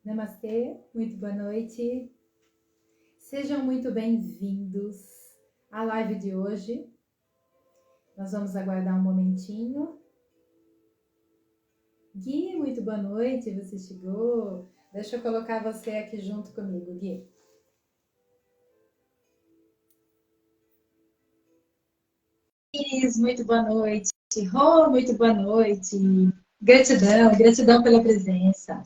Namastê, muito boa noite. Sejam muito bem-vindos à live de hoje. Nós vamos aguardar um momentinho. Gui, muito boa noite, você chegou. Deixa eu colocar você aqui junto comigo, Gui. Muito boa noite. Rô, muito boa noite. Gratidão pela presença.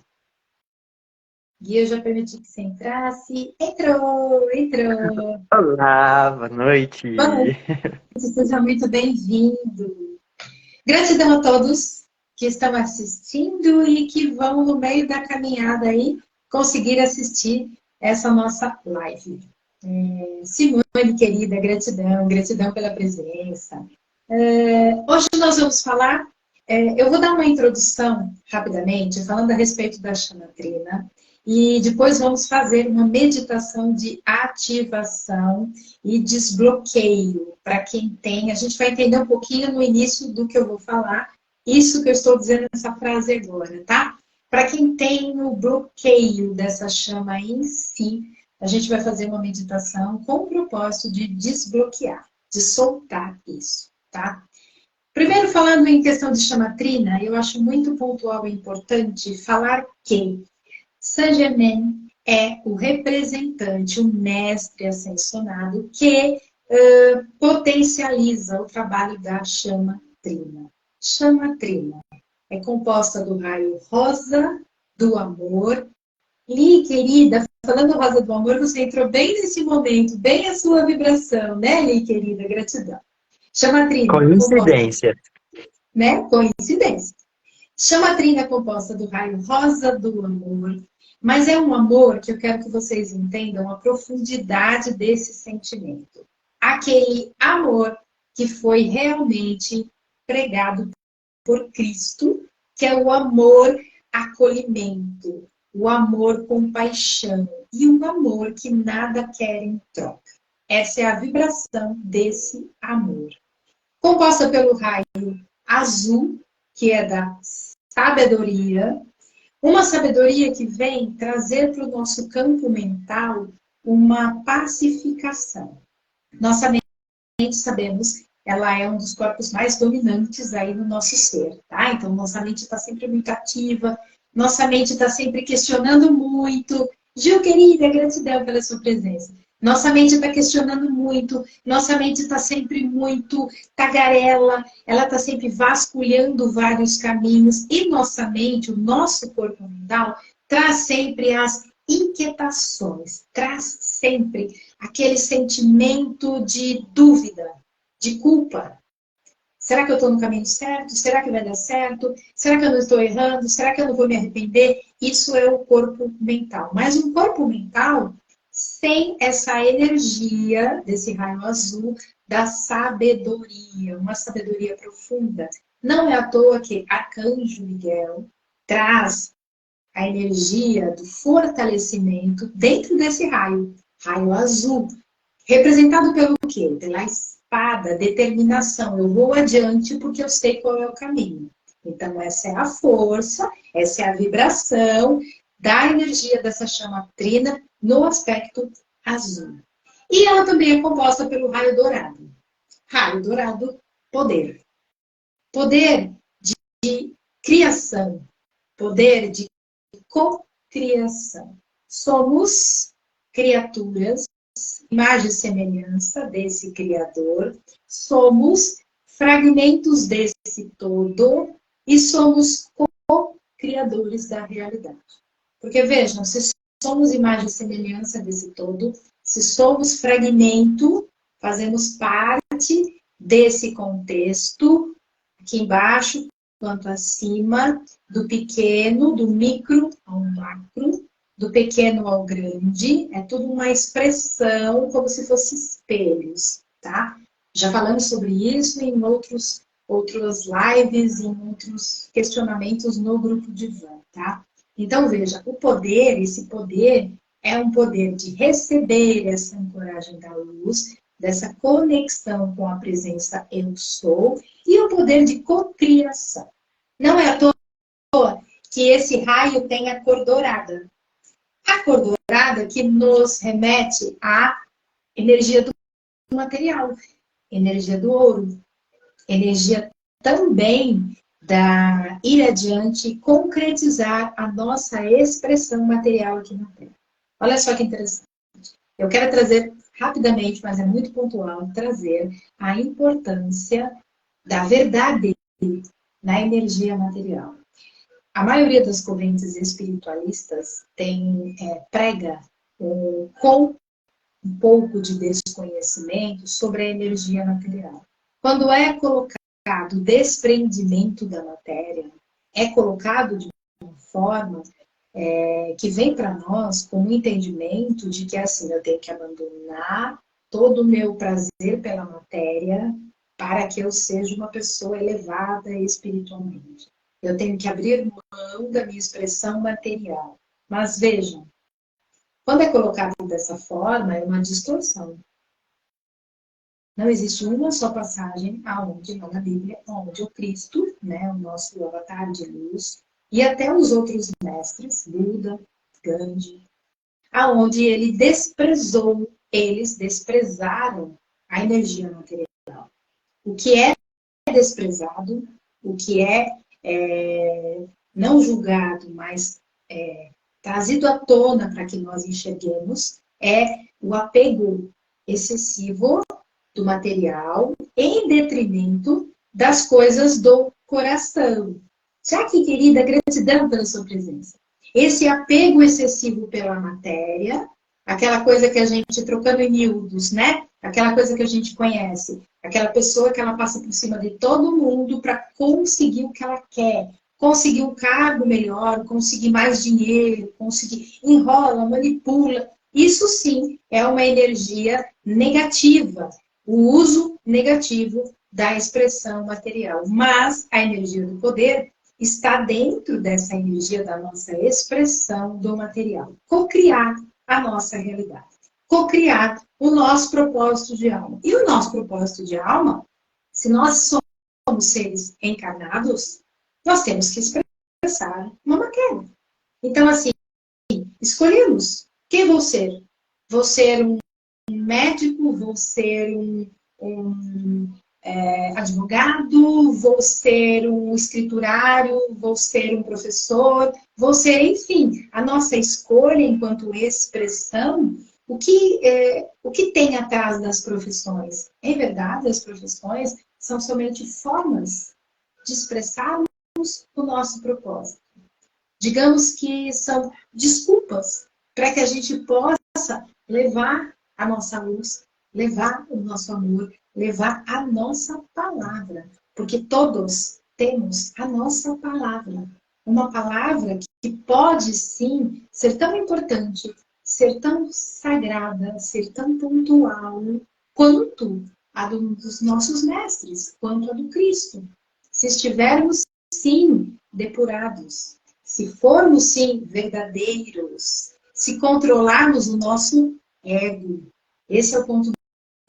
Gui, eu já permiti que você entrasse. Entrou. Olá, boa noite. Boa noite, seja muito bem-vindo. Gratidão a todos que estão assistindo e que vão no meio da caminhada aí conseguir assistir essa nossa live. Simone, querida, gratidão pela presença. Hoje nós vamos falar, eu vou dar uma introdução rapidamente, falando a respeito da chamatrina, e depois vamos fazer uma meditação de ativação e desbloqueio para quem tem. A gente vai entender um pouquinho no início do que eu vou falar, isso que eu estou dizendo nessa frase agora, tá? Para quem tem o bloqueio dessa chama em si, a gente vai fazer uma meditação com o propósito de desbloquear, de soltar isso, tá? Primeiro, falando em questão de chamatrina, eu acho muito pontual e importante falar que Saint Germain é o representante, o mestre ascensionado que potencializa o trabalho da chamatrina. Chamatrina é composta do raio rosa do amor. Li, querida, falando rosa do amor, você entrou bem nesse momento, bem a sua vibração, né, Li, querida? Gratidão. Chamatrina, composta, Coincidência. né? Coincidência. Chamatrina composta do raio rosa do amor, mas é um amor que eu quero que vocês entendam a profundidade desse sentimento. Aquele amor que foi realmente pregado por Cristo, que é o amor acolhimento, o amor compaixão e um amor que nada quer em troca. Essa é a vibração desse amor. Composta pelo raio azul, que é da sabedoria, uma sabedoria que vem trazer para o nosso campo mental uma pacificação. Nossa mente, sabemos, ela é um dos corpos mais dominantes aí no nosso ser, tá? Então, nossa mente está sempre muito ativa, nossa mente está sempre questionando muito. Gil, querida, gratidão pela sua presença. Nossa mente está questionando muito, nossa mente está sempre muito tagarela, ela está sempre vasculhando vários caminhos, e nossa mente, o nosso corpo mental, traz sempre as inquietações, traz sempre aquele sentimento de dúvida, de culpa. Será que eu estou no caminho certo? Será que vai dar certo? Será que eu não estou errando? Será que eu não vou me arrepender? Isso é o corpo mental. Mas um corpo mental sem essa energia desse raio azul da sabedoria, uma sabedoria profunda. Não é à toa que Arcanjo Miguel traz a energia do fortalecimento dentro desse raio, raio azul, representado pelo quê? Pela espada, determinação. Eu vou adiante porque eu sei qual é o caminho. Então, essa é a força, essa é a vibração da energia dessa chama trina no aspecto azul. E ela também é composta pelo raio dourado. Raio dourado, poder. Poder de criação. Poder de cocriação. Somos criaturas, imagem e semelhança desse Criador, somos fragmentos desse todo e somos co-criadores da realidade. Porque vejam, se somos imagem e semelhança desse todo, se somos fragmento, fazemos parte desse contexto, aqui embaixo, quanto acima, do pequeno, do micro ao macro, do pequeno ao grande, é tudo uma expressão como se fossem espelhos, tá? Já falamos sobre isso em outras lives, em outros questionamentos no grupo Divã, tá? Então, veja, o poder, esse poder é um poder de receber essa ancoragem da luz, dessa conexão com a presença eu sou, e o poder de cocriação. Não é à toa que esse raio tem a cor dourada. A cor dourada que nos remete à energia do material, energia do ouro, energia também da ir adiante e concretizar a nossa expressão material aqui na Terra. Olha só que interessante. Eu quero trazer rapidamente, mas é muito pontual, trazer a importância da verdade na energia material. A maioria das correntes espiritualistas prega com um pouco de desconhecimento sobre a energia material. Quando é colocado o desprendimento da matéria, é colocado de uma forma que vem para nós com o entendimento de que assim, eu tenho que abandonar todo o meu prazer pela matéria para que eu seja uma pessoa elevada espiritualmente. Eu tenho que abrir mão da minha expressão material. Mas vejam, quando é colocado dessa forma, é uma distorção. Não existe uma só passagem aonde, não na Bíblia, onde o Cristo, né, o nosso avatar de luz, e até os outros mestres, Buda, Gandhi, aonde eles desprezaram a energia material. O que é desprezado, o que não julgado, mas trazido à tona para que nós enxerguemos, é o apego excessivo do material em detrimento das coisas do coração. Já que, querida, gratidão pela sua presença. Esse apego excessivo pela matéria, aquela coisa que a gente, trocando em miúdos, né? Aquela coisa que a gente conhece, aquela pessoa que ela passa por cima de todo mundo para conseguir o que ela quer, conseguir um cargo melhor, conseguir mais dinheiro, conseguir, enrola, manipula. Isso sim é uma energia negativa, o uso negativo da expressão material. Mas a energia do poder está dentro dessa energia da nossa expressão do material. Co-criar a nossa realidade. Co-criar o nosso propósito de alma. E o nosso propósito de alma, se nós somos seres encarnados, nós temos que expressar uma matéria. Então, assim, escolhemos. Quem vou ser? Vou ser um médico, vou ser um advogado, vou ser um escriturário, vou ser um professor, vou ser, enfim, a nossa escolha enquanto expressão, o que tem atrás das profissões? Em verdade, as profissões são somente formas de expressarmos o nosso propósito. Digamos que são desculpas para que a gente possa levar a nossa luz, levar o nosso amor, levar a nossa palavra. Porque todos temos a nossa palavra. Uma palavra que pode, sim, ser tão importante, ser tão sagrada, ser tão pontual, quanto a dos nossos mestres, quanto a do Cristo. Se estivermos, sim, depurados, se formos, sim, verdadeiros, se controlarmos o nosso ego. Esse é o ponto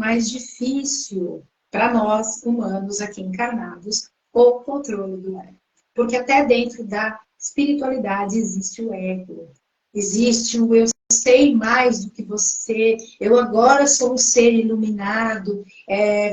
mais difícil para nós, humanos, aqui encarnados, o controle do ego. Porque até dentro da espiritualidade existe o ego. Existe o eu sei mais do que você, eu agora sou um ser iluminado,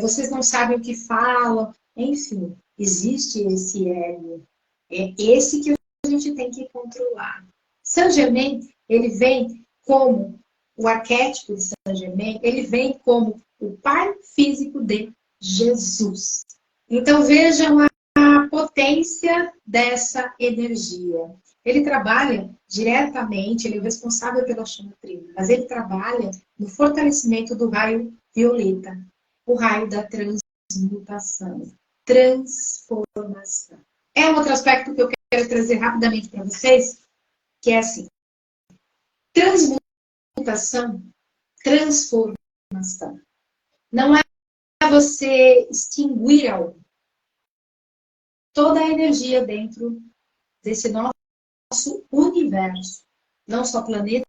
vocês não sabem o que falam. Enfim, existe esse ego. É esse que a gente tem que controlar. Saint-Germain, ele vem como o arquétipo de Saint-Germain, ele vem como o pai físico de Jesus. Então vejam a potência dessa energia. Ele trabalha diretamente, ele é o responsável pela chama trina, mas ele trabalha no fortalecimento do raio violeta, o raio da transmutação, transformação. É um outro aspecto que eu quero trazer rapidamente para vocês, que é assim, transmutação, transformação. Não é você extinguir algo. Toda a energia dentro desse nosso universo, não só planeta,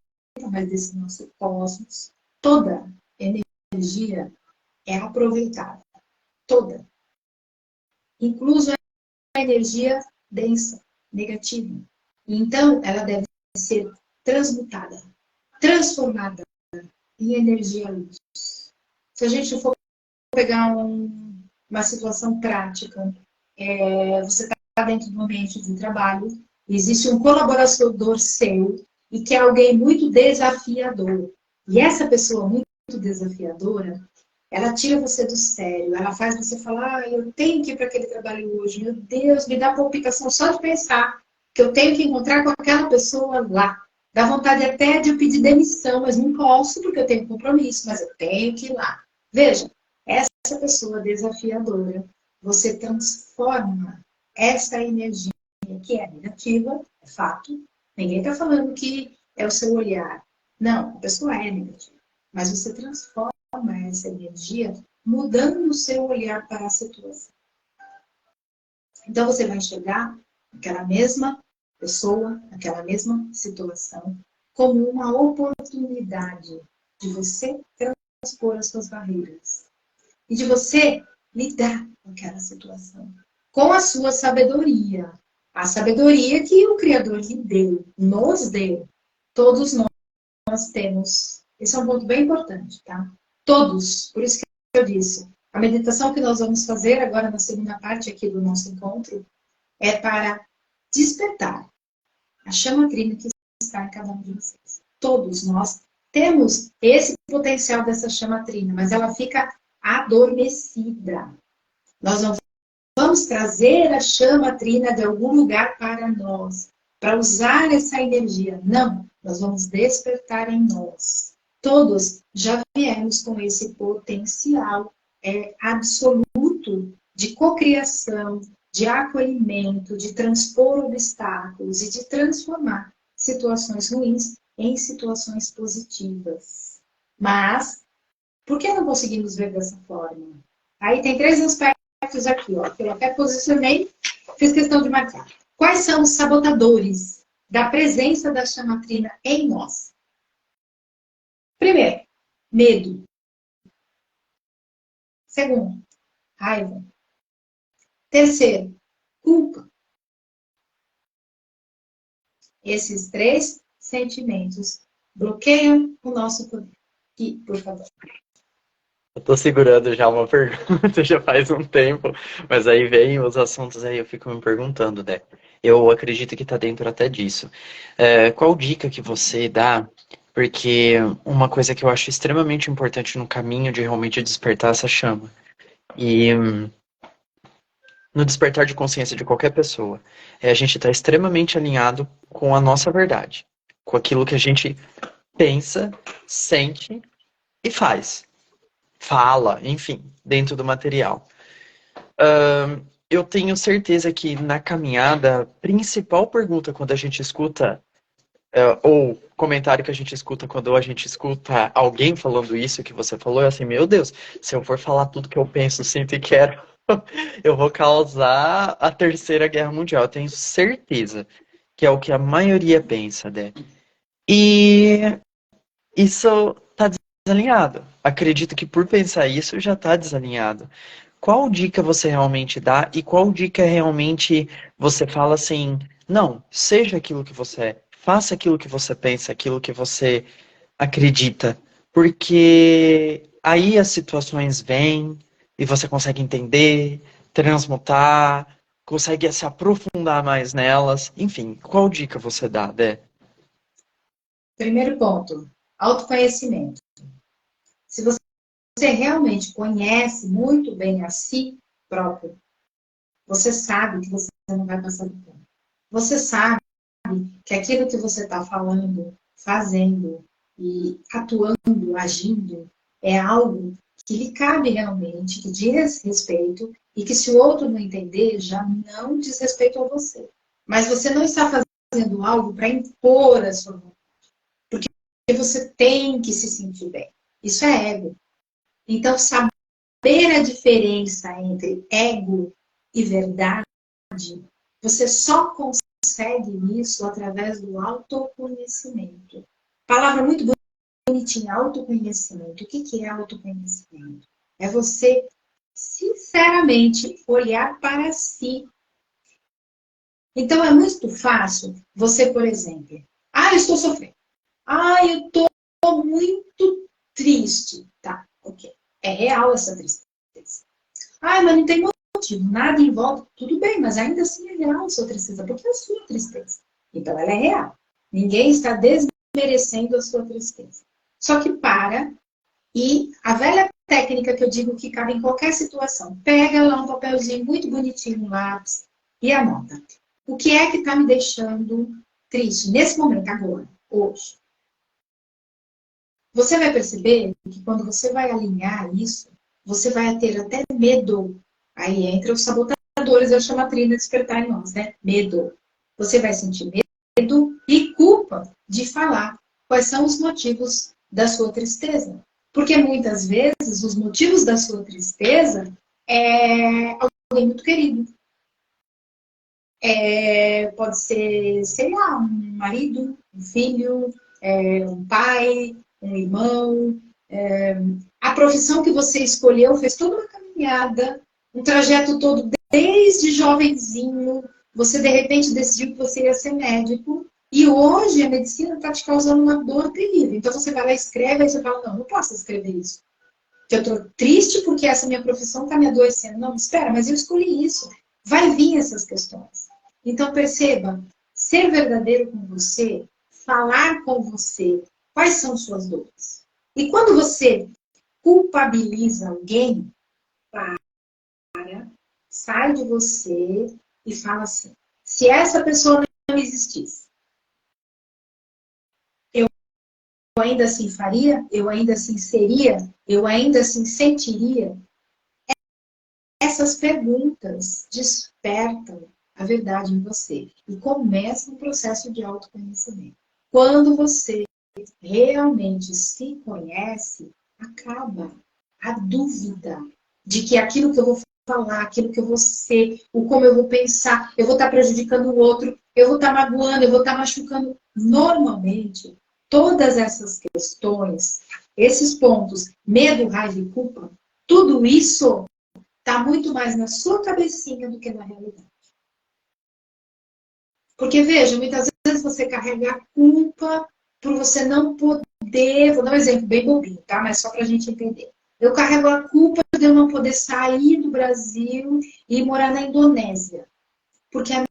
mas desse nosso cosmos, toda energia é aproveitada. Toda. Incluso a energia densa, negativa. Então, ela deve ser transmutada, transformada em energia luz. Se a gente for pegar uma situação prática, você está dentro do ambiente de trabalho, existe um colaborador seu e que é alguém muito desafiador. E essa pessoa muito desafiadora, ela tira você do sério, ela faz você falar, eu tenho que ir para aquele trabalho hoje, meu Deus, me dá palpitação só de pensar que eu tenho que encontrar com aquela pessoa lá. Dá vontade até de eu pedir demissão, mas não posso porque eu tenho compromisso, mas eu tenho que ir lá. Veja, essa pessoa desafiadora, você transforma essa energia que é negativa, é fato. Ninguém está falando que é o seu olhar. Não, a pessoa é negativa. Mas você transforma essa energia mudando o seu olhar para a situação. Então você vai enxergar aquela mesma pessoa, aquela mesma situação, como uma oportunidade de você transpor as suas barreiras. E de você lidar com aquela situação. Com a sua sabedoria. A sabedoria que o Criador lhe deu, nos deu. Todos nós temos. Esse é um ponto bem importante, tá? Todos. Por isso que eu disse. A meditação que nós vamos fazer agora na segunda parte aqui do nosso encontro é para despertar a chama trina que está em cada um de vocês. Todos nós temos esse potencial dessa chama trina, mas ela fica adormecida. Nós não vamos trazer a chama trina de algum lugar para nós, para usar essa energia. Não, nós vamos despertar em nós. Todos já viemos com esse potencial absoluto de cocriação, de acolhimento, de transpor obstáculos e de transformar situações ruins em situações positivas. Mas, por que não conseguimos ver dessa forma? Aí tem 3 aspectos aqui, ó, que eu até posicionei, fiz questão de marcar. Quais são os sabotadores da presença da chama trina em nós? Primeiro, medo. Segundo, raiva. Terceiro, culpa. Esses 3 sentimentos bloqueiam o nosso poder. E, por favor. Eu tô segurando já uma pergunta já faz um tempo, mas aí vem os assuntos aí eu fico me perguntando, né? Eu acredito que tá dentro até disso. Qual dica que você dá? Porque uma coisa que eu acho extremamente importante no caminho de realmente despertar essa chama. E no despertar de consciência de qualquer pessoa, é a gente estar extremamente alinhado com a nossa verdade, com aquilo que a gente pensa, sente e faz. Fala, enfim, dentro do material. Eu tenho certeza que na caminhada, a principal pergunta quando a gente escuta, ou comentário que a gente escuta quando a gente escuta alguém falando isso que você falou, é assim, meu Deus, se eu for falar tudo que eu penso, sinto e quero, eu vou causar a Terceira Guerra Mundial. Eu tenho certeza que é o que a maioria pensa, né? E isso tá desalinhado. Acredito que por pensar isso já tá desalinhado. Qual dica você realmente dá e qual dica realmente você fala assim, não, seja aquilo que você é, faça aquilo que você pensa, aquilo que você acredita, porque aí as situações vêm e você consegue entender, transmutar, consegue se aprofundar mais nelas. Enfim, qual dica você dá, Dé? Primeiro ponto, autoconhecimento. Se você realmente conhece muito bem a si próprio, você sabe que você não vai passar do ponto. Você sabe que aquilo que você está falando, fazendo e atuando, agindo, é algo que lhe cabe realmente, que diz respeito e que se o outro não entender, já não diz respeito a você. Mas você não está fazendo algo para impor a sua vontade. Porque você tem que se sentir bem. Isso é ego. Então, saber a diferença entre ego e verdade, você só consegue isso através do autoconhecimento. Palavra muito bonitinha, autoconhecimento. O que é autoconhecimento? É você, sinceramente, olhar para si. Então, é muito fácil você, por exemplo, Ah, eu estou sofrendo. Ah, eu estou muito triste. Tá, ok. É real essa tristeza. Ah, mas não tem motivo, nada em volta. Tudo bem, mas ainda assim é real a sua tristeza, porque é a sua tristeza. Então ela é real. Ninguém está desmerecendo a sua tristeza. Só que para e a velha técnica que eu digo que cabe em qualquer situação. Pega lá um papelzinho muito bonitinho, um lápis, e anota. O que é que está me deixando triste nesse momento, agora, hoje? Você vai perceber que quando você vai alinhar isso, você vai ter até medo. Aí entra os sabotadores, eu chamo a trilha despertar em nós, né? Medo. Você vai sentir medo e culpa de falar quais são os motivos da sua tristeza. Porque muitas vezes os motivos da sua tristeza é alguém muito querido. Pode ser, sei lá, um marido, um filho, um pai, um irmão. A profissão que você escolheu fez toda uma caminhada, um trajeto todo desde jovenzinho. Você, de repente, decidiu que você ia ser médico. E hoje a medicina está te causando uma dor terrível. Então você vai lá e escreve, aí você fala, não posso escrever isso. Que eu estou triste porque essa minha profissão está me adoecendo. Não, espera, mas eu escolhi isso. Vai vir essas questões. Então perceba, ser verdadeiro com você, falar com você, quais são suas dores. E quando você culpabiliza alguém, sai de você e fala assim, se essa pessoa não existisse, eu ainda assim faria? Eu ainda assim seria? Eu ainda assim sentiria? Essas perguntas despertam a verdade em você e começa um processo de autoconhecimento. Quando você realmente se conhece, acaba a dúvida de que aquilo que eu vou falar, aquilo que eu vou ser, o como eu vou pensar, eu vou estar prejudicando o outro, eu vou estar magoando, eu vou estar machucando. Normalmente, todas essas questões, esses pontos, medo, raiva e culpa, tudo isso está muito mais na sua cabecinha do que na realidade. Porque, veja, muitas vezes você carrega a culpa por você não poder. Vou dar um exemplo bem bobinho, tá? Mas só para a gente entender. Eu carrego a culpa de eu não poder sair do Brasil e morar na Indonésia. Porque a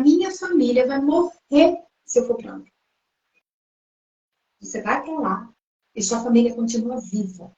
minha família vai morrer se eu for para lá. Você vai para lá e sua família continua viva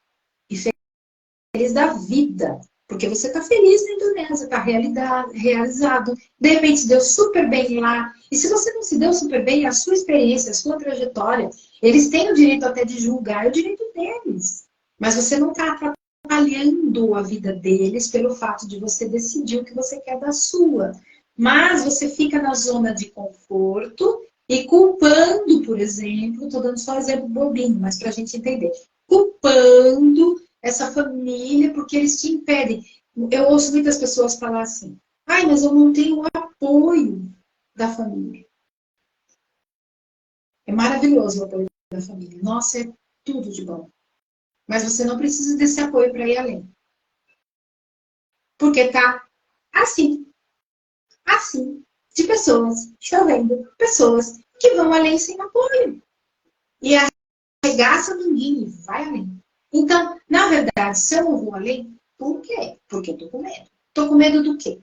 e feliz da vida. Porque você está feliz na Indonésia, está realizado. De repente se deu super bem lá. E se você não se deu super bem, a sua experiência, a sua trajetória, eles têm o direito até de julgar, é o direito deles. Mas você não está atrapalhando a vida deles pelo fato de você decidir o que você quer da sua. Mas você fica na zona de conforto e culpando, por exemplo, estou dando só um exemplo bobinho, mas para a gente entender. Culpando essa família, porque eles te impedem. Eu ouço muitas pessoas falar assim, ai, mas eu não tenho o apoio da família. É maravilhoso o apoio da família. Nossa, é tudo de bom. Mas você não precisa desse apoio para ir além. Porque tá assim, de pessoas, chovendo, pessoas que vão além sem apoio. E arregaça a manguinha e vai além. Então, na verdade, se eu não vou além, por quê? Porque eu tô com medo. Tô com medo do quê?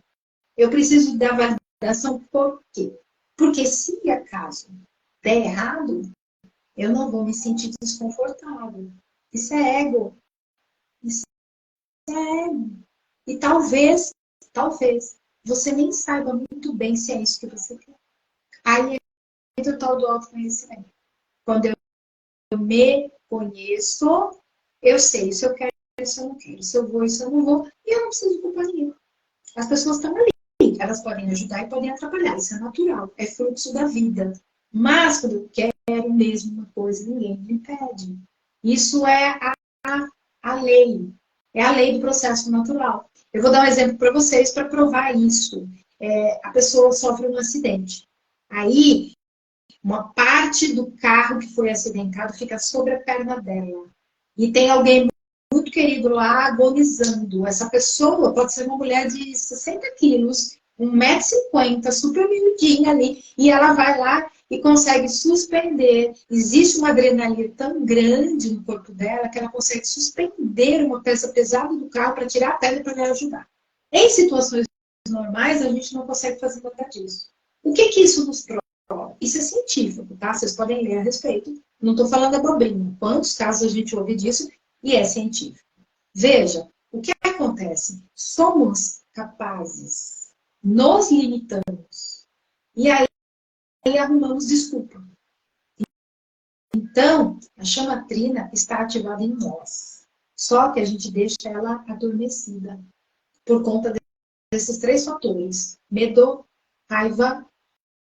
Eu preciso da validação por quê? Porque se acaso der errado, eu não vou me sentir desconfortável. Isso é ego. Isso é ego. E talvez, você nem saiba muito bem se é isso que você quer. Aí entra o tal do autoconhecimento. Quando eu me conheço, eu sei se eu quero, se eu não quero, se eu vou, se eu não vou, e eu não preciso de companhia. As pessoas estão ali, elas podem ajudar e podem atrapalhar, isso é natural, é fluxo da vida. Mas quando eu quero mesmo uma coisa, ninguém me impede. Isso é a lei, é a lei do processo natural. Eu vou dar um exemplo para vocês para provar isso. A pessoa sofre um acidente. Aí, uma parte do carro que foi acidentado fica sobre a perna dela. E tem alguém muito querido lá agonizando. Essa pessoa pode ser uma mulher de 60 quilos, 1,50 m, super miudinha ali. E ela vai lá e consegue suspender. Existe uma adrenalina tão grande no corpo dela que ela consegue suspender uma peça pesada do carro para tirar a pedra para me ajudar. Em situações normais, a gente não consegue fazer nada disso. O que isso nos prova? Isso é científico, tá? Vocês podem ler a respeito. Não estou falando abobrinha. Quantos casos a gente ouve disso e é científico? Veja, o que acontece? Somos capazes, nos limitamos e aí arrumamos desculpa. Então, a chama trina está ativada em nós. Só que a gente deixa ela adormecida por conta desses 3 fatores: medo, raiva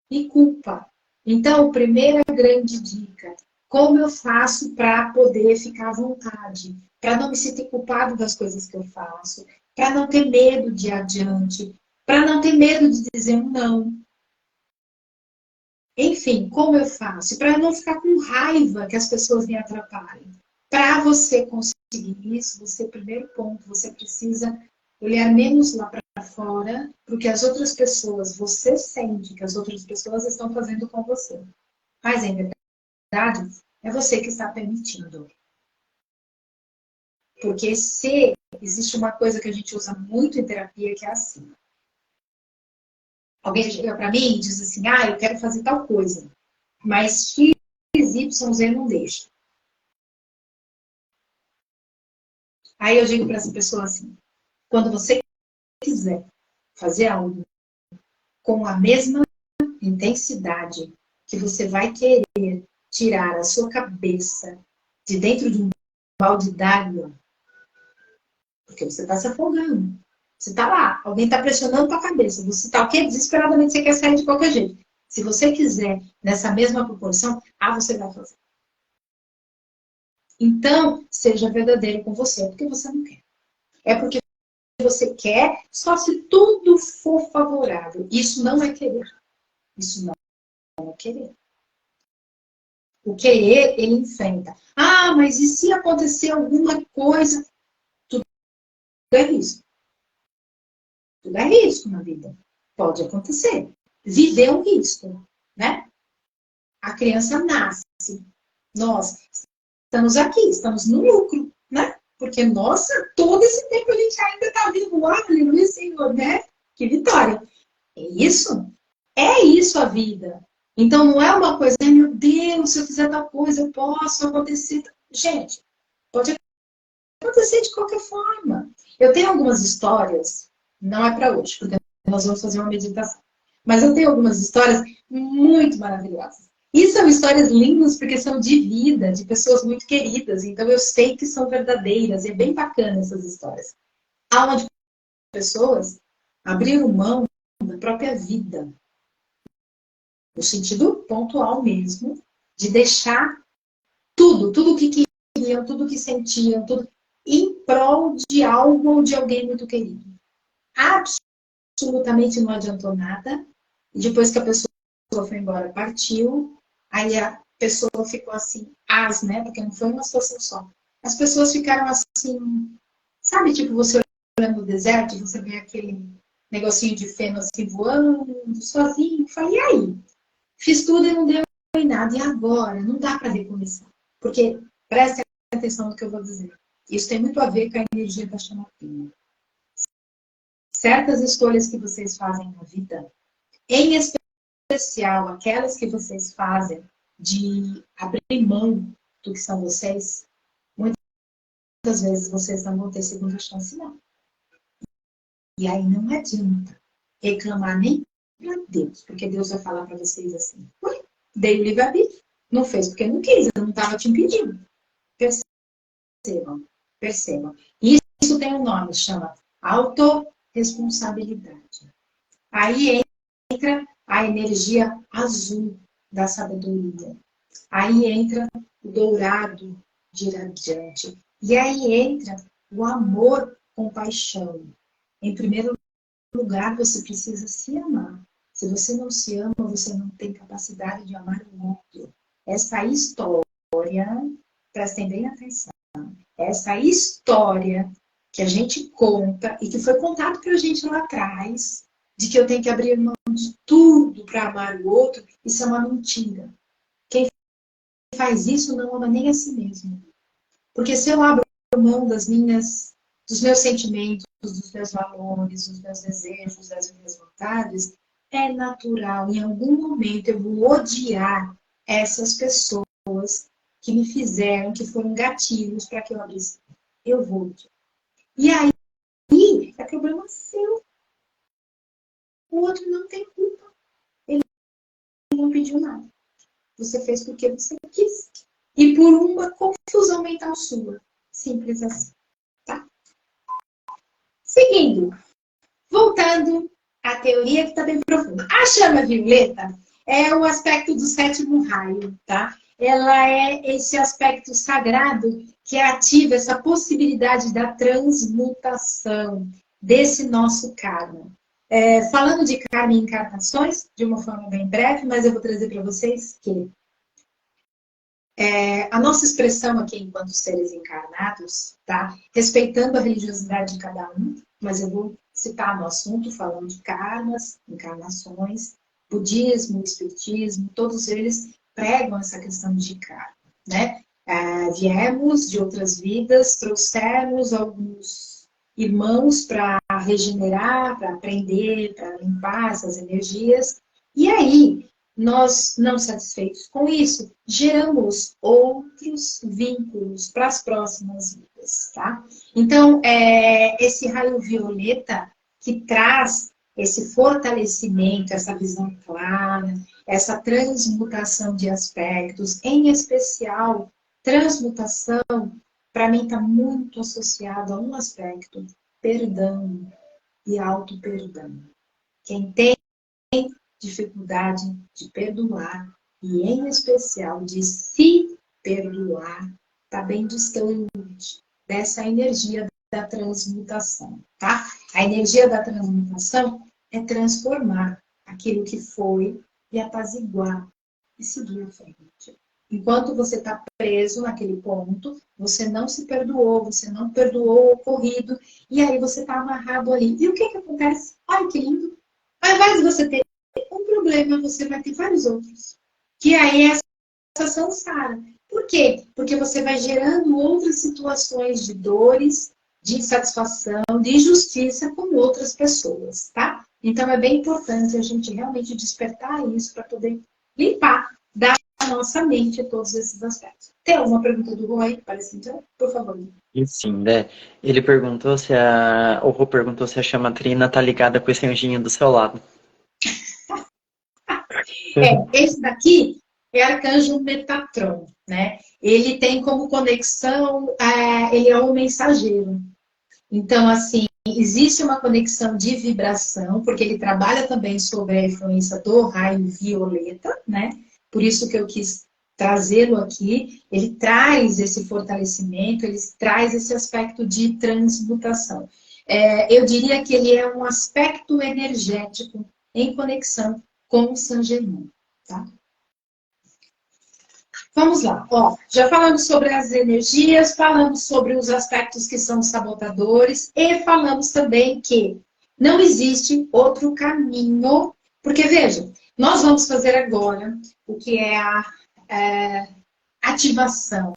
e culpa. Então, primeira grande dica: como eu faço para poder ficar à vontade? Para não me sentir culpado das coisas que eu faço, para não ter medo de ir adiante, para não ter medo de dizer um não. Enfim, como eu faço? Para não ficar com raiva que as pessoas me atrapalhem. Para você conseguir isso, você, primeiro ponto, você precisa olhar menos lá para fora, porque as outras pessoas, você sente que as outras pessoas estão fazendo com você. Mas, em verdade, é você que está permitindo. Porque se existe uma coisa que a gente usa muito em terapia, que é assim. Alguém chega para mim e diz assim, eu quero fazer tal coisa, mas X, Y, Z não deixa. Aí eu digo para essa pessoa assim, quando você quiser fazer algo com a mesma intensidade que você vai querer tirar a sua cabeça de dentro de um balde d'água, porque você está se afogando. Você está lá, alguém está pressionando tua cabeça. Você está o quê? Desesperadamente você quer sair de qualquer jeito. Se você quiser, nessa mesma proporção, você vai fazer. Então, seja verdadeiro com você, porque você não quer. É porque você quer, só se tudo for favorável. Isso não é querer. Isso não é querer. O querer, ele enfrenta. Mas e se acontecer alguma coisa? Tudo é risco. Tudo é risco na vida. Pode acontecer. Viver é um risco, né? A criança nasce. Nós estamos aqui, estamos no lucro, né? Porque, nossa, todo esse tempo a gente ainda está vivo. Aleluia, Senhor, né? Que vitória. É isso a vida. Então, não é uma coisa, meu Deus, se eu fizer tal coisa, eu posso acontecer. Gente, pode acontecer de qualquer forma. Eu tenho algumas histórias, não é para hoje, porque nós vamos fazer uma meditação. Mas eu tenho algumas histórias muito maravilhosas. E são histórias lindas porque são de vida, de pessoas muito queridas. Então eu sei que são verdadeiras. E é bem bacana essas histórias. Onde pessoas abriram mão da própria vida. No sentido pontual mesmo. De deixar tudo que queriam, tudo que sentiam, tudo em prol de algo ou de alguém muito querido. Absolutamente não adiantou nada. E depois que a pessoa foi embora, partiu, aí a pessoa ficou assim, né? Porque não foi uma situação só. As pessoas ficaram assim, sabe, tipo, você olhando no deserto, você vê aquele negocinho de feno assim voando, sozinho. Falei, e aí? Fiz tudo e não deu em nada. E agora? Não dá para recomeçar. Porque, prestem atenção no que eu vou dizer. Isso tem muito a ver com a energia da chama trina. Certas escolhas que vocês fazem na vida, em especial aquelas que vocês fazem de abrir mão do que são vocês, muitas vezes vocês não vão ter segunda chance, não. E aí não adianta reclamar nem para Deus, porque Deus vai falar para vocês assim, dei o livre-arbítrio, não fez porque não quis, eu não estava te impedindo. Percebam. Isso tem um nome, chama autorresponsabilidade. Aí entra a energia azul da sabedoria. Aí entra o dourado de ir adiante. E aí entra o amor com paixão. Em primeiro lugar, você precisa se amar. Se você não se ama, você não tem capacidade de amar o outro. Essa história, prestem bem atenção, essa história que a gente conta e que foi contado pra gente lá atrás, de que eu tenho que abrir mão de tudo mundo para amar o outro, isso é uma mentira. Quem faz isso não ama nem a si mesmo. Porque se eu abro mão dos meus sentimentos, dos meus valores, dos meus desejos, das minhas vontades, é natural. Em algum momento eu vou odiar essas pessoas que me fizeram, que foram gatilhos para que eu abrisse. Eu vou odiar. E aí, é problema seu. O outro não tem culpa. Ele não pediu nada. Você fez porque você quis. E por uma confusão mental sua. Simples assim. Tá? Seguindo. Voltando à teoria que está bem profunda. A chama violeta é o aspecto do sétimo raio, tá? Ela é esse aspecto sagrado que ativa essa possibilidade da transmutação desse nosso karma. Falando de karma e encarnações, de uma forma bem breve, mas eu vou trazer para vocês que a nossa expressão aqui enquanto seres encarnados, tá? Respeitando a religiosidade de cada um, mas eu vou citar no assunto falando de karmas, encarnações, budismo, espiritismo, todos eles pregam essa questão de karma, né? Viemos de outras vidas, trouxemos alguns irmãos para regenerar, para aprender, para limpar essas energias, e aí nós, não satisfeitos com isso, geramos outros vínculos para as próximas vidas, tá? Então, esse raio violeta que traz esse fortalecimento, essa visão clara, essa transmutação de aspectos, em especial, transmutação, para mim está muito associado a um aspecto, perdão e auto-perdão. Quem tem dificuldade de perdoar e, em especial, de se perdoar, está bem distante dessa energia da transmutação, tá? A energia da transmutação é transformar aquilo que foi e apaziguar e seguir em frente. Enquanto você está preso naquele ponto, você não se perdoou, você não perdoou o ocorrido, e aí você está amarrado ali. E o que acontece? Olha que lindo! Ao invés de você ter um problema, você vai ter vários outros. Que aí é essa samsara. Por quê? Porque você vai gerando outras situações de dores, de insatisfação, de injustiça com outras pessoas, tá? Então é bem importante a gente realmente despertar isso para poder limpar da nossa mente todos esses aspectos. Tem alguma pergunta do Rui? Parecida? Por favor. E sim, né? Ele perguntou o Rô perguntou se a chama Trina tá ligada com esse anjinho do seu lado. Esse daqui é Arcanjo Metatron, né? Ele tem como conexão, ele é o mensageiro. Então, assim, existe uma conexão de vibração, porque ele trabalha também sobre a influência do raio violeta, né? Por isso que eu quis trazê-lo aqui. Ele traz esse fortalecimento, ele traz esse aspecto de transmutação. Eu diria que ele é um aspecto energético em conexão com o Saint Germain, tá? Vamos lá, ó, já falamos sobre as energias, falamos sobre os aspectos que são sabotadores e falamos também que não existe outro caminho, porque veja, nós vamos fazer agora o que é a ativação,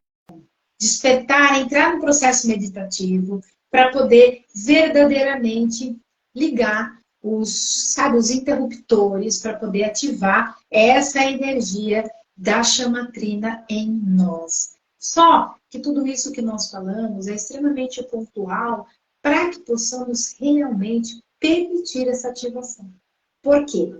despertar, entrar no processo meditativo para poder verdadeiramente ligar os interruptores para poder ativar essa energia da chama trina em nós. Só que tudo isso que nós falamos é extremamente pontual para que possamos realmente permitir essa ativação. Por quê?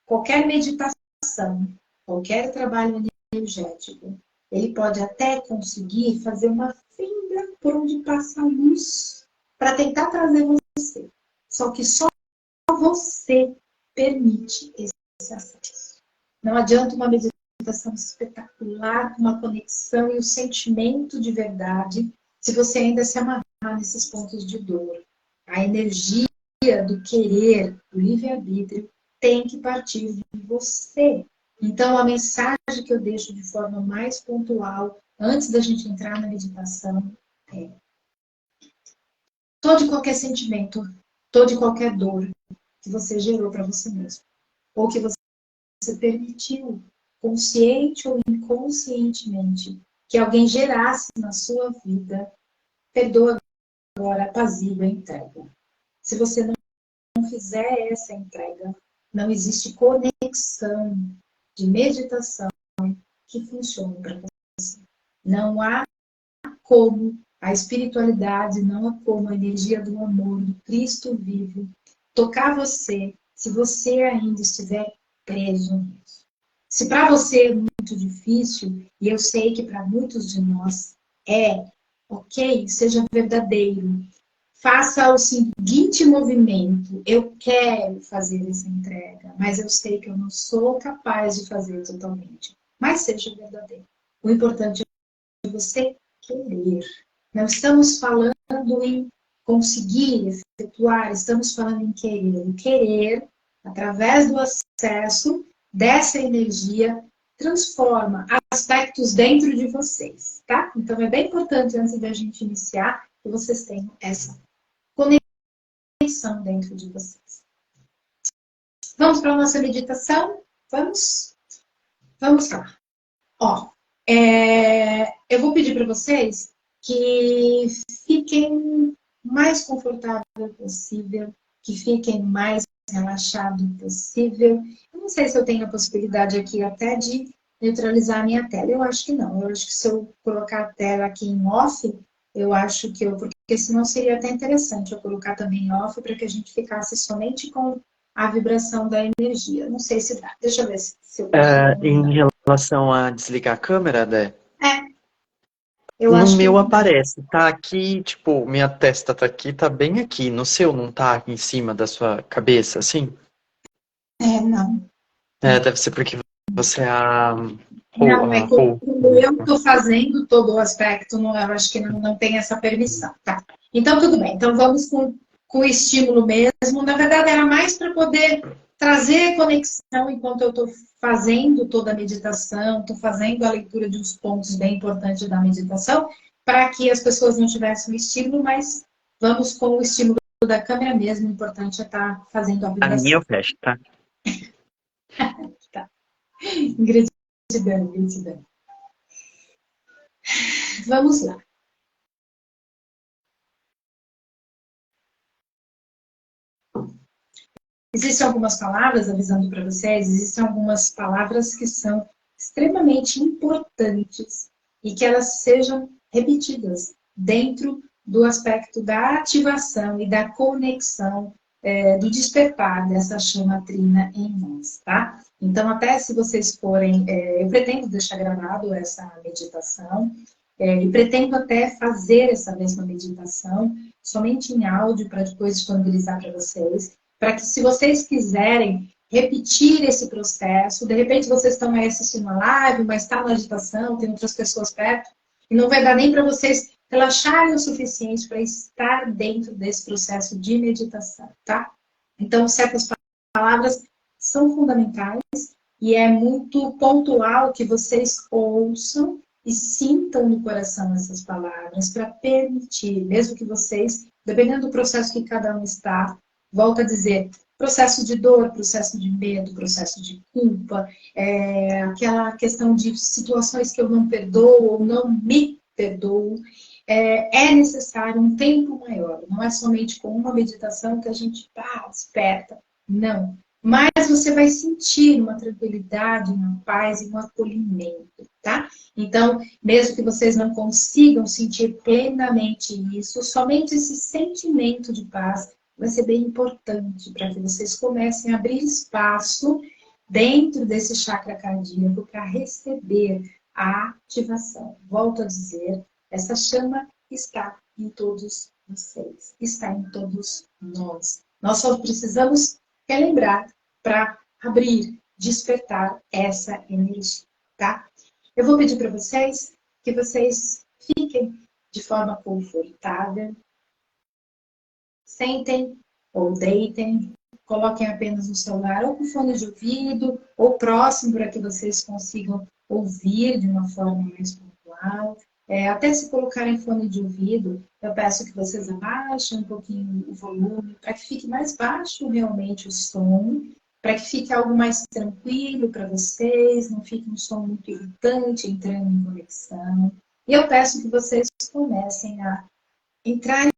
Qualquer meditação, qualquer trabalho energético, ele pode até conseguir fazer uma fenda por onde passa a luz para tentar trazer você. Só que só você permite esse acesso. Não adianta uma meditação espetacular, uma conexão e o sentimento de verdade, se você ainda se amarrar nesses pontos de dor. A energia do querer, do livre-arbítrio, tem que partir de você. Então, a mensagem que eu deixo de forma mais pontual, antes da gente entrar na meditação, é: todo e qualquer sentimento, toda e qualquer dor que você gerou para você mesmo, ou que você permitiu, consciente ou inconscientemente, que alguém gerasse na sua vida, perdoa agora, apazigua, entrega. Se você não fizer essa entrega, não existe conexão de meditação que funcione para você. Não há como a espiritualidade, não há como a energia do amor, do Cristo vivo, tocar você se você ainda estiver preso nisso. Se para você é muito difícil, e eu sei que para muitos de nós é, ok, seja verdadeiro. Faça o seguinte movimento: eu quero fazer essa entrega, mas eu sei que eu não sou capaz de fazer totalmente. Mas seja verdadeiro. O importante é você querer. Não estamos falando em conseguir efetuar, estamos falando em querer. O querer, através do acesso dessa energia, transforma aspectos dentro de vocês, tá? Então é bem importante, antes da gente iniciar, que vocês tenham essa conexão dentro de vocês. Vamos para a nossa meditação? Vamos? Vamos lá. Ó, eu vou pedir para vocês que fiquem mais confortável possível, que fiquem mais relaxado possível. Eu não sei se eu tenho a possibilidade aqui até de neutralizar a minha tela. Eu acho que não. Eu acho que se eu colocar a tela aqui em off, eu acho que porque senão seria até interessante eu colocar também em off para que a gente ficasse somente com a vibração da energia. Não sei se dá. Deixa eu ver se eu consigo. Em relação a desligar a câmera, né? Eu No acho que meu aparece, tá aqui, tipo, minha testa tá aqui, tá bem aqui. No seu não tá aqui em cima da sua cabeça, assim? não. Deve ser porque você é a Não, é como host. eu estou fazendo todo o aspecto, não, eu acho que não tem essa permissão, tá? Então, tudo bem. Então, vamos com o estímulo mesmo. Na verdade, era mais para poder trazer conexão enquanto eu estou fazendo toda a meditação, estou fazendo a leitura de uns pontos bem importantes da meditação, para que as pessoas não tivessem o estímulo, mas vamos com o estímulo da câmera mesmo. O importante é estar fazendo a A minha vibração. eu fecho, tá? Tá. Gratidão, gratidão. Vamos lá. Existem algumas palavras, avisando para vocês, existem algumas palavras que são extremamente importantes e que elas sejam repetidas dentro do aspecto da ativação e da conexão do despertar dessa chama trina em nós, tá? Então, até se vocês forem, eu pretendo deixar gravado essa meditação e pretendo até fazer essa mesma meditação somente em áudio para depois disponibilizar para vocês, para que se vocês quiserem repetir esse processo, de repente vocês estão aí assistindo a live, mas está na agitação, tem outras pessoas perto, e não vai dar nem para vocês relaxarem o suficiente para estar dentro desse processo de meditação, tá? Então, certas palavras são fundamentais e é muito pontual que vocês ouçam e sintam no coração essas palavras para permitir, mesmo que vocês, dependendo do processo que cada um está, volto a dizer, processo de dor, processo de medo, processo de culpa, aquela questão de situações que eu não perdoo ou não me perdoo, é necessário um tempo maior. Não é somente com uma meditação que a gente desperta. Não. Mas você vai sentir uma tranquilidade, uma paz e um acolhimento, tá? Então, mesmo que vocês não consigam sentir plenamente isso, somente esse sentimento de paz vai ser bem importante para que vocês comecem a abrir espaço dentro desse chakra cardíaco para receber a ativação. Volto a dizer, essa chama está em todos vocês, está em todos nós. Nós só precisamos relembrar para abrir, despertar essa energia, tá? Eu vou pedir para vocês que vocês fiquem de forma confortável, sentem ou deitem, coloquem apenas o celular ou com fone de ouvido ou próximo para que vocês consigam ouvir de uma forma mais pontual. Até se colocarem fone de ouvido, eu peço que vocês abaixem um pouquinho o volume para que fique mais baixo realmente o som para que fique algo mais tranquilo para vocês, não fique um som muito irritante entrando em conexão. E eu peço que vocês comecem a entrar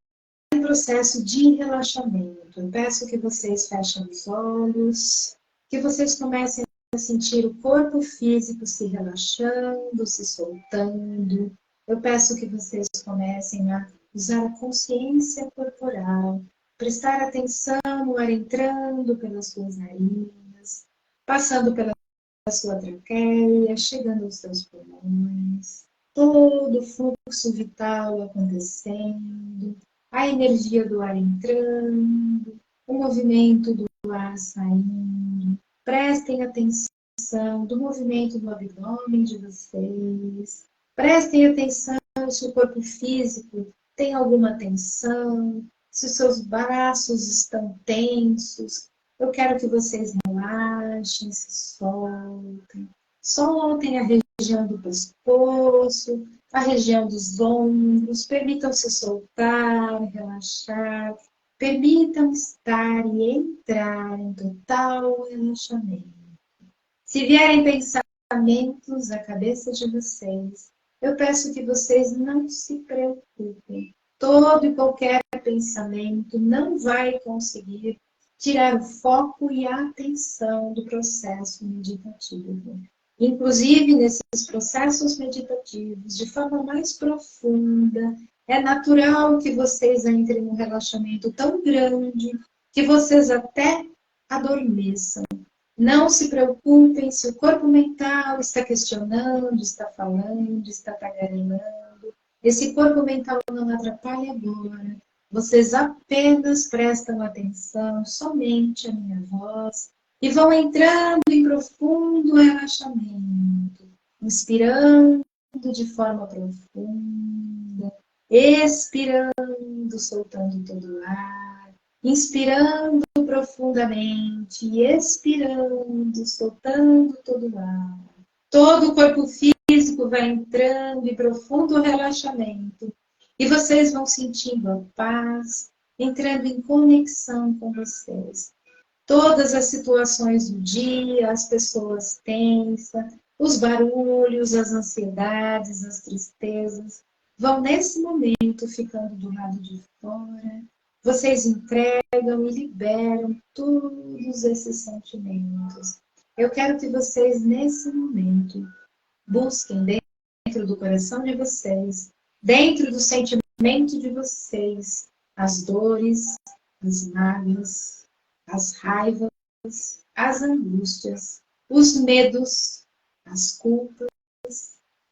em processo de relaxamento. Eu peço que vocês fechem os olhos, que vocês comecem a sentir o corpo físico se relaxando, se soltando. Eu peço que vocês comecem a usar a consciência corporal, prestar atenção no ar entrando pelas suas narinas, passando pela sua traqueia, chegando aos seus pulmões, todo o fluxo vital acontecendo, a energia do ar entrando, o movimento do ar saindo. Prestem atenção do movimento do abdômen de vocês. Prestem atenção se o corpo físico tem alguma tensão, se os seus braços estão tensos. Eu quero que vocês relaxem, se soltem. Soltem a região do pescoço, a região dos ombros. Permitam-se soltar, relaxar. Permitam estar e entrar em total relaxamento. Se vierem pensamentos à cabeça de vocês, eu peço que vocês não se preocupem. Todo e qualquer pensamento não vai conseguir tirar o foco e a atenção do processo meditativo. Inclusive, nesses processos meditativos, de forma mais profunda, é natural que vocês entrem num relaxamento tão grande que vocês até adormeçam. Não se preocupem se o corpo mental está questionando, está falando, está tagarelando. Esse corpo mental não atrapalha agora. Vocês apenas prestam atenção somente à minha voz e vão entrando em profundo relaxamento, inspirando de forma profunda, expirando, soltando todo o ar, inspirando profundamente e expirando, soltando todo o ar. Todo o corpo físico vai entrando em profundo relaxamento. E vocês vão sentindo a paz, entrando em conexão com vocês. Todas as situações do dia, as pessoas tensas, os barulhos, as ansiedades, as tristezas, vão nesse momento ficando do lado de fora. Vocês entregam e liberam todos esses sentimentos. Eu quero que vocês, nesse momento, busquem dentro do coração de vocês, dentro do sentimento de vocês, as dores, as mágoas, as raivas, as angústias, os medos, as culpas.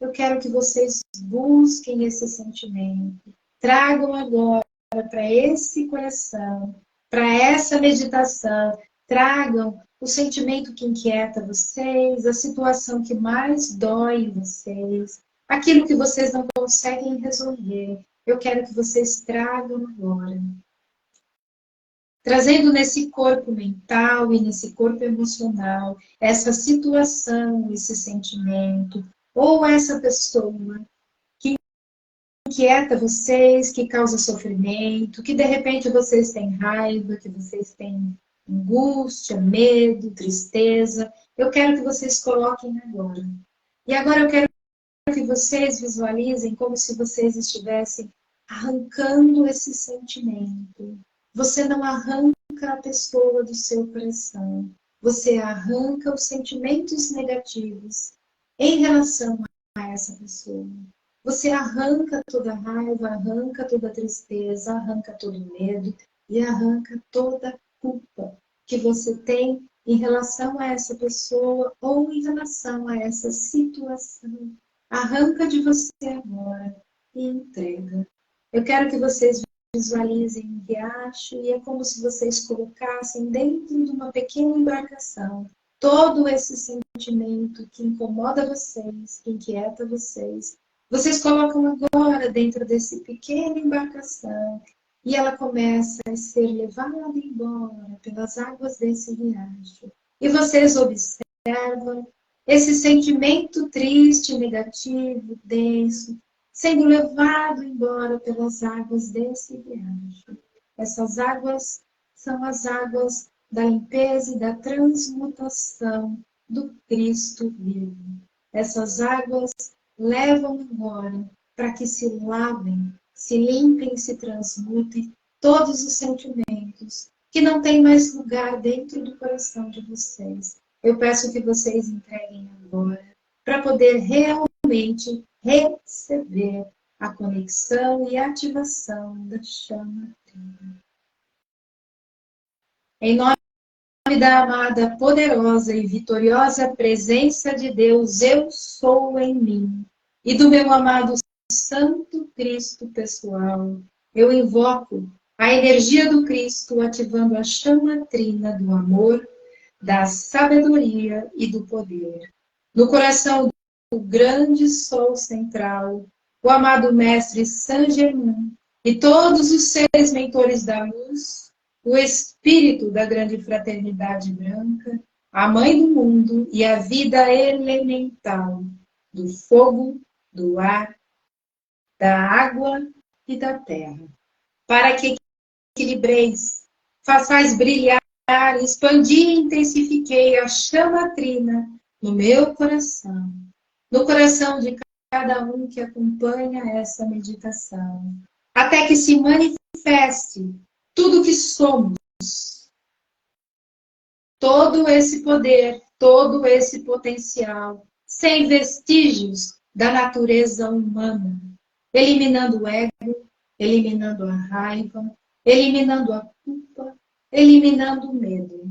Eu quero que vocês busquem esse sentimento, tragam agora para esse coração, para essa meditação, tragam o sentimento que inquieta vocês, a situação que mais dói em vocês, aquilo que vocês não conseguem resolver. Eu quero que vocês tragam agora. Trazendo nesse corpo mental e nesse corpo emocional, essa situação, esse sentimento, ou essa pessoa que inquieta vocês, que causa sofrimento, que de repente vocês têm raiva, que vocês têm angústia, medo, tristeza. Eu quero que vocês coloquem agora. E agora eu quero que vocês visualizem como se vocês estivessem arrancando esse sentimento. Você não arranca a pessoa do seu coração. Você arranca os sentimentos negativos em relação a essa pessoa. Você arranca toda a raiva, arranca toda a tristeza, arranca todo o medo e arranca toda a culpa que você tem em relação a essa pessoa ou em relação a essa situação. Arranca de você agora e entrega. Eu quero que vocês visualizem um riacho e é como se vocês colocassem dentro de uma pequena embarcação todo esse sentimento que incomoda vocês, que inquieta vocês. Vocês colocam agora dentro desse pequena embarcação e ela começa a ser levada embora pelas águas desse riacho. E vocês observam esse sentimento triste, negativo, denso, sendo levado embora pelas águas desse riacho. Essas águas são as águas da limpeza e da transmutação do Cristo vivo. Essas águas levam agora para que se lavem, se limpem, se transmutem todos os sentimentos que não têm mais lugar dentro do coração de vocês. Eu peço que vocês entreguem agora para poder realmente receber a conexão e a ativação da chama trina. Em nome da amada, poderosa e vitoriosa presença de Deus, eu sou em mim, e do meu amado Santo Cristo pessoal, eu invoco a energia do Cristo, ativando a chama trina do amor, da sabedoria e do poder. No coração do grande sol central, o amado Mestre Saint Germain e todos os seres mentores da luz, o Espírito da grande fraternidade branca, a Mãe do mundo e a vida elemental, do fogo, do ar, da água e da terra. Para que equilibreis, façais brilhar, expandir e intensifiquei a chama trina no meu coração, no coração de cada um que acompanha essa meditação, até que se manifeste tudo que somos, todo esse poder, todo esse potencial, sem vestígios da natureza humana, eliminando o ego, eliminando a raiva, eliminando a culpa, eliminando o medo.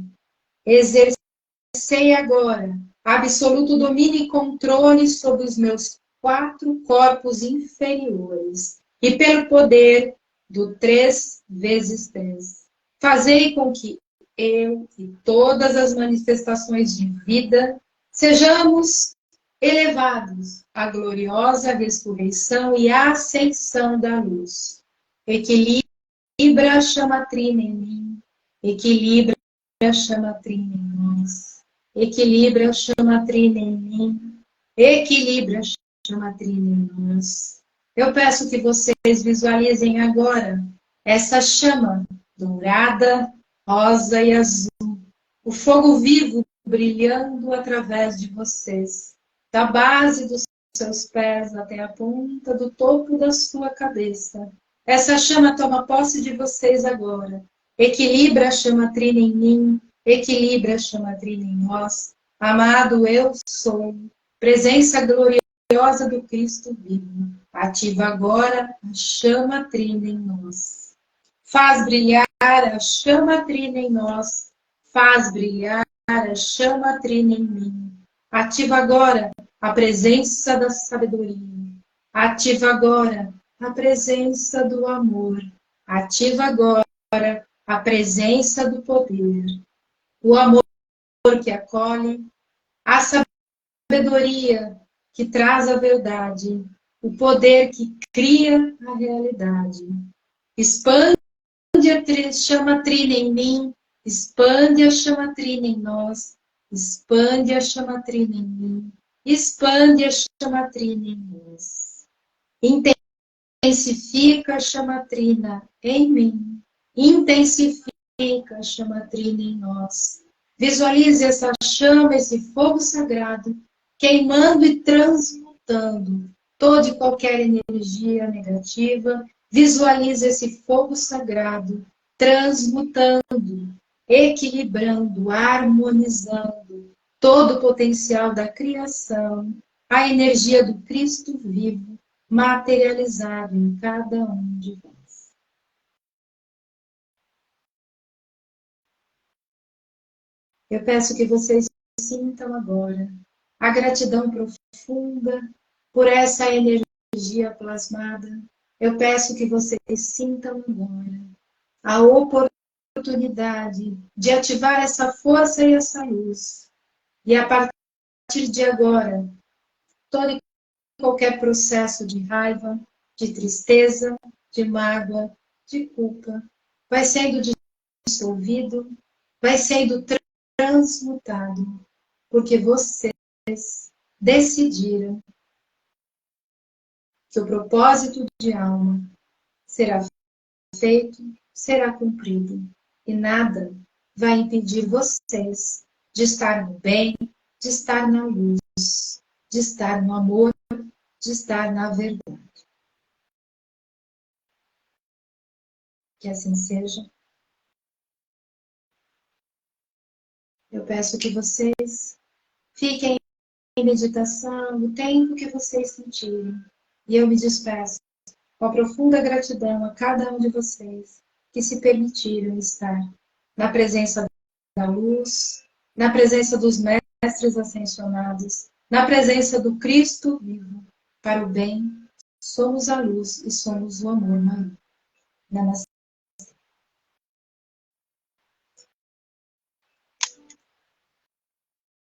Exercei agora absoluto domínio e controle sobre os meus 4 corpos inferiores e pelo poder do 3 vezes 3. Fazei com que eu e todas as manifestações de vida sejamos elevados à gloriosa ressurreição e ascensão da luz. Equilibra a chama trina em mim, equilibra a chama trina em nós, equilibra a chama trina em mim, equilibra a chama trina em nós. Eu peço que vocês visualizem agora essa chama dourada, rosa e azul, o fogo vivo brilhando através de vocês, da base dos seus pés até a ponta do topo da sua cabeça. Essa chama toma posse de vocês agora. Equilibra a chama trina em mim, equilibra a chama trina em nós. Amado eu sou, presença gloriosa do Cristo vivo. Ativa agora a chama trina em nós. Faz brilhar a chama trina em nós. Faz brilhar a chama trina em mim. Ativa agora a presença da sabedoria. Ativa agora a presença do amor. Ativa agora a presença do poder. O amor que acolhe, a sabedoria que traz a verdade, o poder que cria a realidade. Expande a chama trina em mim, expande a chama trina em nós, expande a chama trina em mim, expande a chama trina em nós. Intensifica a chama trina em mim, intensifica a chama trina em nós. Visualize essa chama, esse fogo sagrado, queimando e transmutando toda e qualquer energia negativa. Visualize esse fogo sagrado, transmutando, equilibrando, harmonizando todo o potencial da criação, a energia do Cristo vivo, materializado em cada um de nós. Eu peço que vocês sintam agora a gratidão profunda por essa energia plasmada. Eu peço que vocês sintam agora a oportunidade de ativar essa força e essa luz. E a partir de agora, todo e qualquer processo de raiva, de tristeza, de mágoa, de culpa, vai sendo dissolvido, vai sendo transmutado, porque vocês decidiram que o propósito de alma será feito, será cumprido, e nada vai impedir vocês de estar no bem, de estar na luz, de estar no amor, de estar na verdade. Que assim seja. Eu peço que vocês fiquem em meditação o tempo que vocês sentirem. E eu me despeço com a profunda gratidão a cada um de vocês que se permitiram estar na presença da luz, na presença dos mestres ascensionados, na presença do Cristo vivo. Para o bem, somos a luz e somos o amor maior. Namastê.